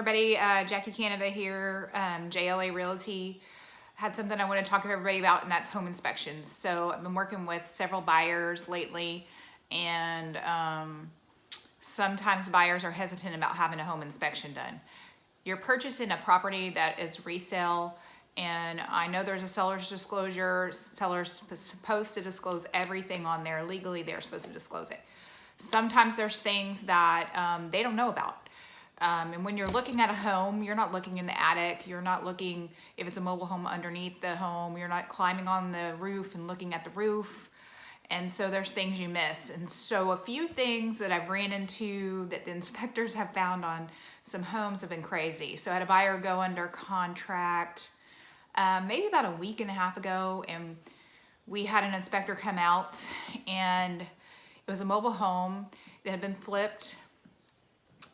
everybody, Jackie Canada here, JLA Realty. Had something I want to talk to everybody about, and that's home inspections. So I've been working with several buyers lately, and sometimes buyers are hesitant about having a home inspection done. You're purchasing a property that is resale, and I know there's a seller's disclosure. Seller's supposed to disclose everything on there. Legally, they're supposed to disclose it. Sometimes there's things that they don't know about. And when you're looking at a home, you're not looking in the attic. You're not looking, if it's a mobile home, underneath the home. You're not climbing on the roof and looking at the roof. And so there's things you miss. And so a few things that I've ran into that the inspectors have found on some homes have been crazy. So I had a buyer go under contract maybe about a week and a half ago, and we had an inspector come out, and it was a mobile home that had been flipped.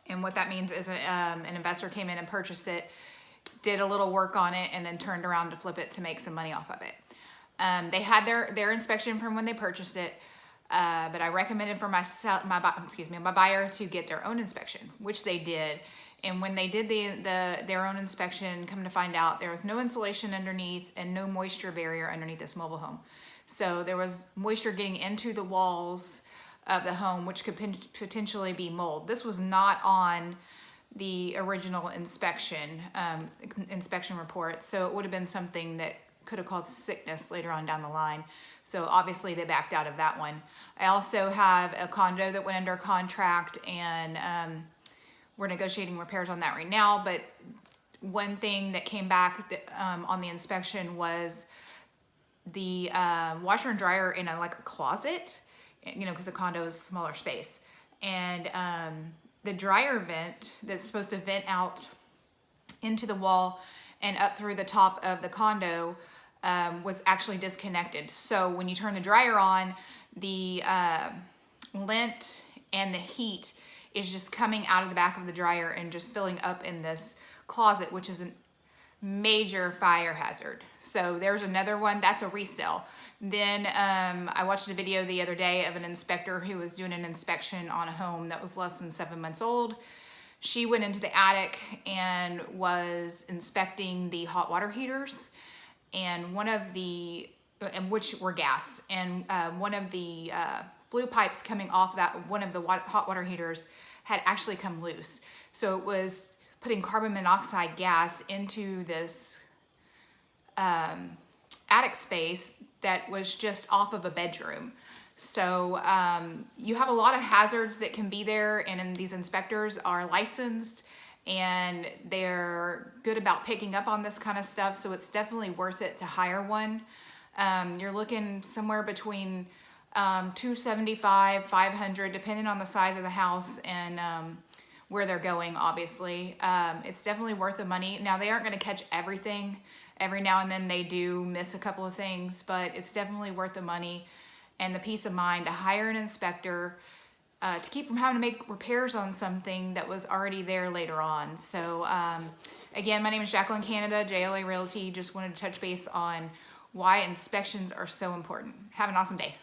And what that means is an investor came in and purchased it, did a little work on it, and then turned around to flip it to make some money off of it. They had their inspection from when they purchased it, but I recommended for my buyer to get their own inspection, which they did. And when they did their own inspection, come to find out there was no insulation underneath and no moisture barrier underneath this mobile home. So there was moisture getting into the walls of the home, which could potentially be mold. This was not on the original inspection report, so it would have been something that could have caused sickness later on down the line. So obviously they backed out of that one. I also have a condo that went under contract, and we're negotiating repairs on that right now. But one thing that came back on the inspection was the washer and dryer in a closet, you know, because a condo is a smaller space. And the dryer vent that's supposed to vent out into the wall and up through the top of the condo was actually disconnected. So when you turn the dryer on, the lint and the heat is just coming out of the back of the dryer and just filling up in this closet, which is a major fire hazard. So there's another one, that's a resale. Then I watched a video the other day of an inspector who was doing an inspection on a home that was less than 7 months old. She went into the attic and was inspecting the hot water heaters, and which were gas, and one of the flue pipes coming off one of the hot water heaters had actually come loose. So it was putting carbon monoxide gas into this attic space that was just off of a bedroom. So you have a lot of hazards that can be there, and these inspectors are licensed and they're good about picking up on this kind of stuff. So it's definitely worth it to hire one. You're looking somewhere between $275, $500, depending on the size of the house and where they're going, obviously. It's definitely worth the money. Now, they aren't going to catch everything. Every now and then they do miss a couple of things, but it's definitely worth the money and the peace of mind to hire an inspector to keep from having to make repairs on something that was already there later on. So again, my name is Jacqueline Canada, JLA Realty. Just wanted to touch base on why inspections are so important. Have an awesome day.